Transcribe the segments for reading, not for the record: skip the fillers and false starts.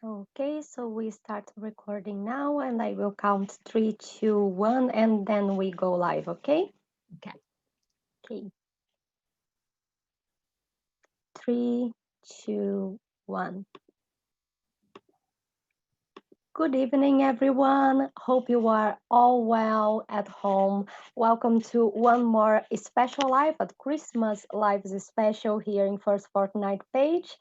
Okay, so we start recording now, and I will count three, two, one, and then we go live, okay? Okay. Okay, three, two, one. Good evening, everyone. Hope you are all well at home. Welcome to one more special live at Christmas Lives special here in First Fortnight page.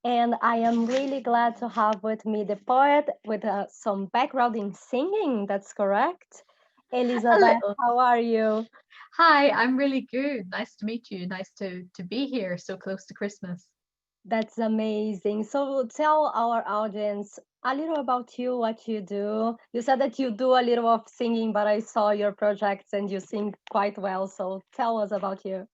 And I am really glad to have with me the poet with some background in singing. That's correct. A Elizabeth, little. how are you? Hi, I'm really good. Nice to meet you. Nice to be here so close to Christmas. That's amazing. So tell our audience a little about you, what you do. You said that you do a little of singing, but I saw your projects and you sing quite well. So tell us about you.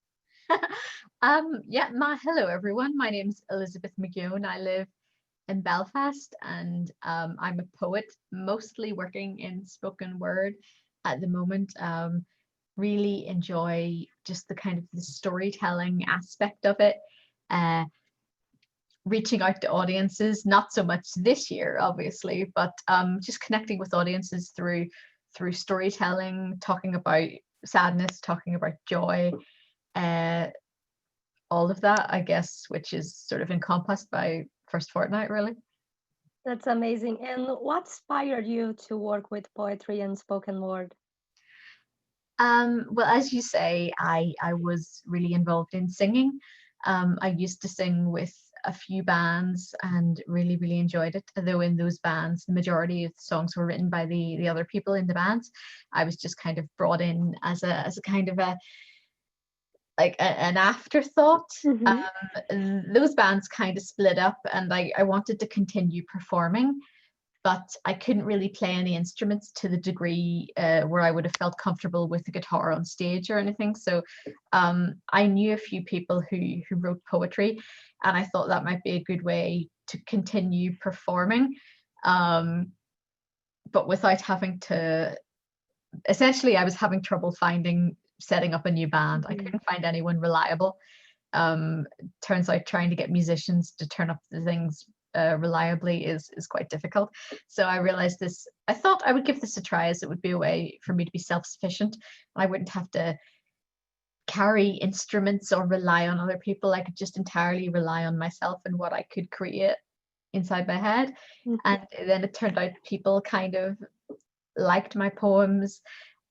Yeah, hello everyone. My name's Elizabeth McGeown. I live in Belfast and I'm a poet, mostly working in spoken word at the moment. Really enjoy just the kind of the storytelling aspect of it. Uh, Reaching out to audiences, not so much this year, obviously, but just connecting with audiences through storytelling, talking about sadness, talking about joy, uh, all of that, I guess, which is sort of encompassed by First Fortnight, really. That's amazing. And what inspired you to work with poetry and spoken word? Well, as you say, I was really involved in singing. I used to sing with a few bands and really enjoyed it. Although in those bands, the majority of the songs were written by the other people in the bands. I was just kind of brought in as a kind of a an afterthought. Mm-hmm. And those bands kind of split up, and I wanted to continue performing, but I couldn't really play any instruments to the degree where I would have felt comfortable with the guitar on stage or anything. So I knew a few people who wrote poetry, and I thought that might be a good way to continue performing, um, but without having to. Essentially, I was having trouble finding setting up a new band. I Mm-hmm. couldn't find anyone reliable. Turns out trying to get musicians to turn up the things reliably is quite difficult. So I realized this. I thought I would give this a try, as it would be a way for me to be self-sufficient. I wouldn't have to carry instruments or rely on other people. I could just entirely rely on myself and what I could create inside my head. Mm-hmm. And then it turned out people kind of liked my poems,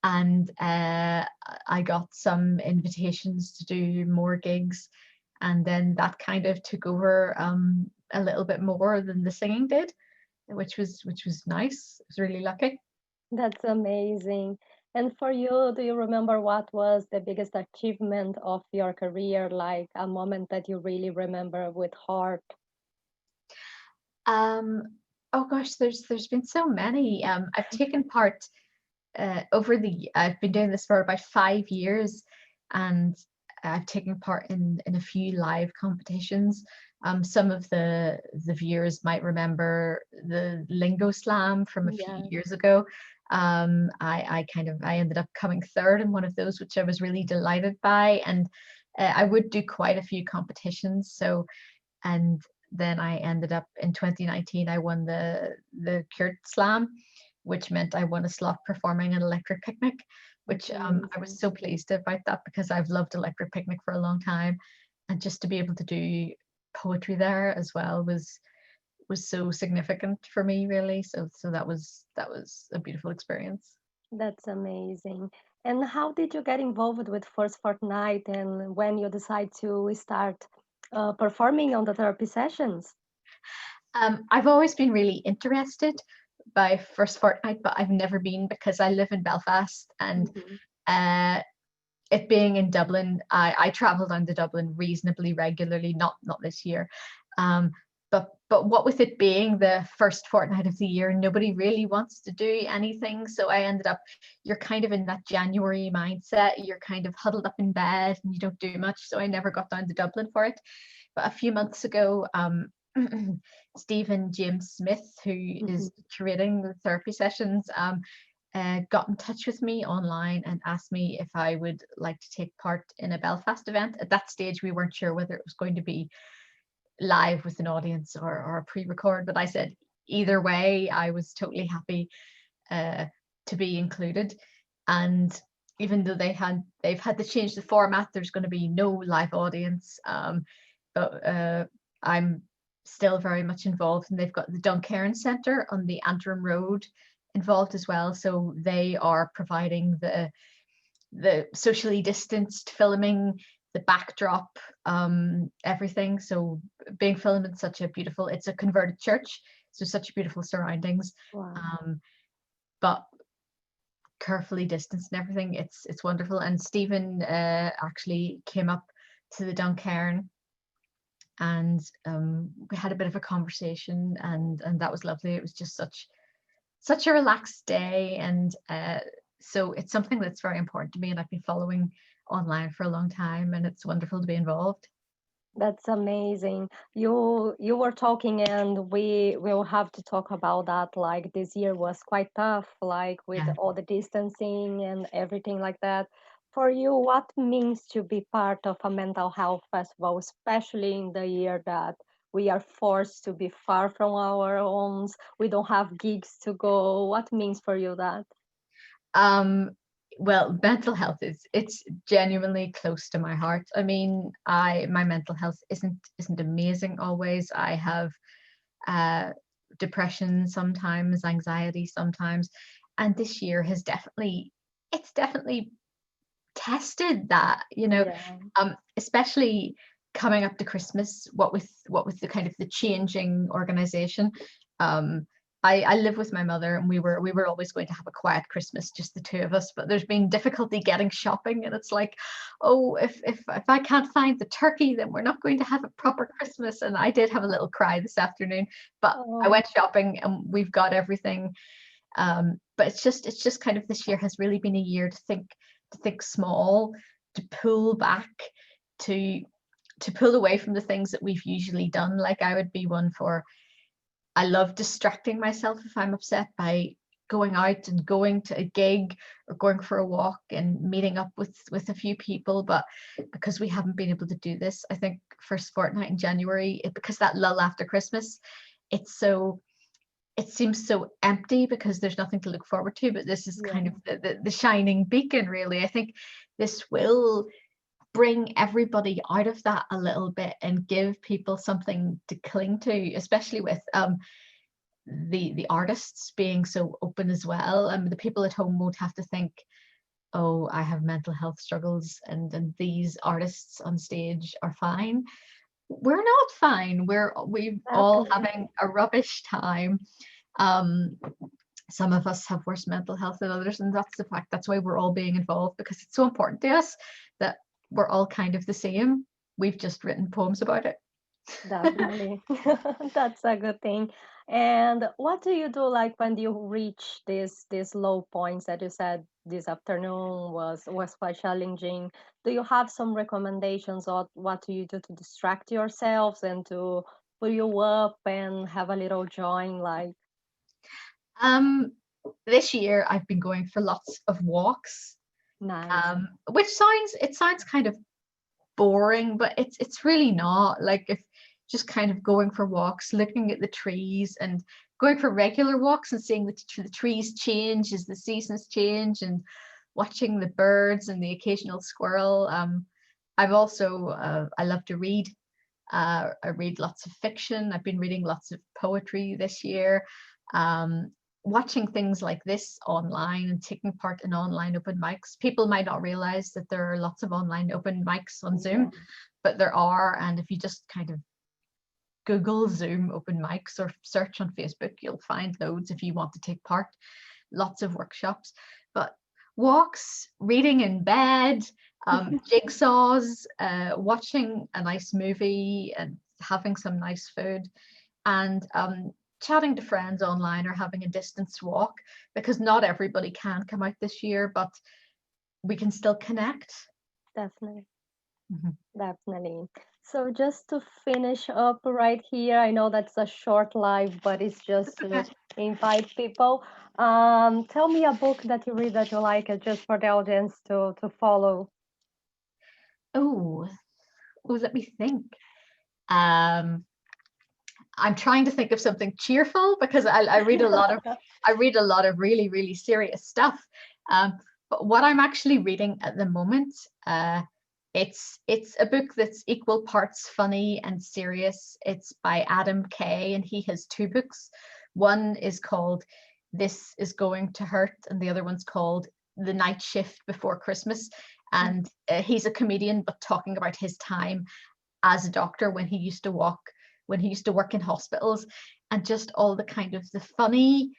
and I got some invitations to do more gigs, and then that kind of took over a little bit more than the singing did, which was nice. I was really lucky. That's amazing. And for you, do you remember what was the biggest achievement of your career, like a moment that you really remember with heart? Um, oh gosh, there's been so many. I've taken part I've been doing this for about 5 years, and I've taken part in a few live competitions. Some of the viewers might remember the Lingo Slam from a few Yeah. years ago. I ended up coming third in one of those, which I was really delighted by, and I would do quite a few competitions. So, and then I ended up in 2019. I won the Cuirt Slam, which meant I won a slot performing at Electric Picnic, That's which I was amazing. so pleased about that because I've loved Electric Picnic for a long time, and just to be able to do poetry there as well was so significant for me, really. So that was a beautiful experience. That's amazing. And how did you get involved with First Fortnight and when you decide to start performing on the therapy sessions? I've always been really interested by First Fortnight, but I've never been because I live in Belfast, and Mhm. uh, it being in Dublin, I travel down to Dublin reasonably regularly, not this year. Um, but what with it being the first fortnight of the year, nobody really wants to do anything. So I ended up, you're kind of in that January mindset. You're kind of huddled up in bed and you don't do much. So I never got down to Dublin for it. But a few months ago, Stephen James Smith, who Mhm. is curating the therapy sessions, got in touch with me online and asked me if I would like to take part in a Belfast event. At that stage, we weren't sure whether it was going to be live with an audience or a pre-record, but I said either way, I was totally happy to be included. And even though they've had to change the format, there's going to be no live audience. But I'm still very much involved, and they've got the Duncairn Centre on the Antrim Road involved as well. So they are providing the socially distanced filming, the backdrop, everything. So being filmed in such a beautiful, it's a converted church, so such beautiful surroundings. Wow. But carefully distanced and everything. It's wonderful. And Stephen actually came up to the Duncairn, and we had a bit of a conversation, and that was lovely. It was just such a relaxed day, and so it's something that's very important to me, and I've been following online for a long time, and it's wonderful to be involved. That's amazing. You were talking, and we will have to talk about that. Like this year was quite tough, like with Yeah. all the distancing and everything like that. For you, what means to be part of a mental health festival, especially in the year that we are forced to be far from our homes, we don't have gigs to go. What means for you that? Um, well, mental health it's genuinely close to my heart. I mean, my mental health isn't amazing always. I have uh depression sometimes, anxiety sometimes, and this year has definitely tested that, Yeah, especially coming up to Christmas, what with the kind of the changing organization. Um, I live with my mother, and we were always going to have a quiet Christmas, just the two of us. But there's been difficulty getting shopping, and it's like, oh, if I can't find the turkey, then we're not going to have a proper Christmas. And I did have a little cry this afternoon, but I oh, went shopping, and we've got everything. But it's just kind of, this year has really been a year to think small, to pull back, to pull away from the things that we've usually done. Like, I would be one for, I love distracting myself if I'm upset by going out and going to a gig or going for a walk and meeting up with a few people. But because we haven't been able to do this, I think first fortnight in January, because that lull after Christmas, it's so it seems so empty because there's nothing to look forward to. But this is kind of yeah. the shining beacon, really. I think this will bring everybody out of that a little bit and give people something to cling to, especially with the artists being so open as well. And the people at home won't have to think, oh, I have mental health struggles, and these artists on stage are fine. We're not fine. We've all Definitely. having a rubbish time. um some of us have worse mental health than others, and that's the fact. That's why we're all being involved, because it's so important to us that we're all kind of the same. We've just written poems about it. Definitely. That's a good thing. And what do you do like when you reach these low points that you said this afternoon was quite challenging? Do you have some recommendations, or what do you do to distract yourselves and to pull you up and have a little joy? Like, um this year I've been going for lots of walks, nice. which sounds kind of boring, but it's really not. Like, if just kind of going for walks, looking at the trees, and going for regular walks and seeing the trees change as the seasons change, and watching the birds and the occasional squirrel. I've also I love to read. I read lots of fiction. I've been reading lots of poetry this year. Um, Watching things like this online and taking part in online open mics. People might not realize that there are lots of online open mics on Yeah, Zoom, but there are. And if you just kind of Google Zoom open mics or search on Facebook, you'll find loads if you want to take part. Lots of workshops. But walks, reading in bed, jigsaws, watching a nice movie, and having some nice food, and chatting to friends online, or having a distance walk, because not everybody can come out this year, but we can still connect. definitely. Mhm. Definitely. So just to finish up right here, I know that's a short live, but it's just That's to okay. invite people. Tell me a book that you read that you like, just for the audience to follow. Oh, let me think. Um, I'm trying to think of something cheerful because I read a lot of really, really serious stuff. But what I'm actually reading at the moment, it's a book that's equal parts funny and serious. It's by Adam Kay, and he has two books. One is called This Is Going to Hurt, and the other one's called The Night Shift Before Christmas. And he's a comedian, but talking about his time as a doctor when he used to work in hospitals, and just all the kind of the funny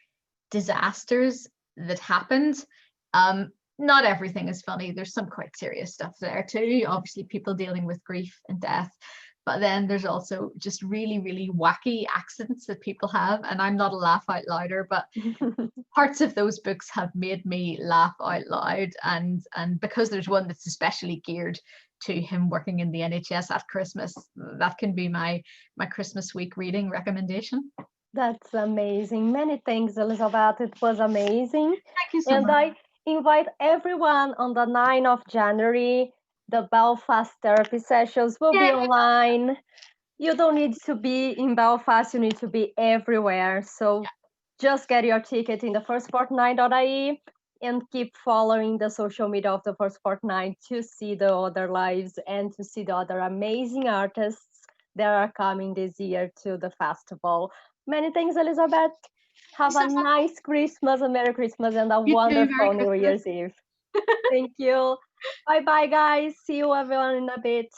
disasters that happened. Not everything is funny. There's some quite serious stuff there too. Obviously, people dealing with grief and death. But then there's also just really, really wacky accents that people have. And I'm not a laugh out louder, but parts of those books have made me laugh out loud. And because there's one that's especially geared to him working in the NHS at Christmas, that can be my Christmas week reading recommendation. That's amazing. Many thanks, Elizabeth. It was amazing. Thank you so And much. I invite everyone on the 9th of January. The Belfast therapy sessions will be online. You don't need to be in Belfast, you need to be everywhere. So just get your ticket in the firstfortnight.ie and keep following the social media of the First Fortnight to see the other lives and to see the other amazing artists that are coming this year to the festival. Many thanks, Elizabeth. Have a nice Christmas, a Merry Christmas, and a wonderful New Year's Eve. Thank you. Bye-bye, guys. See you everyone in a bit.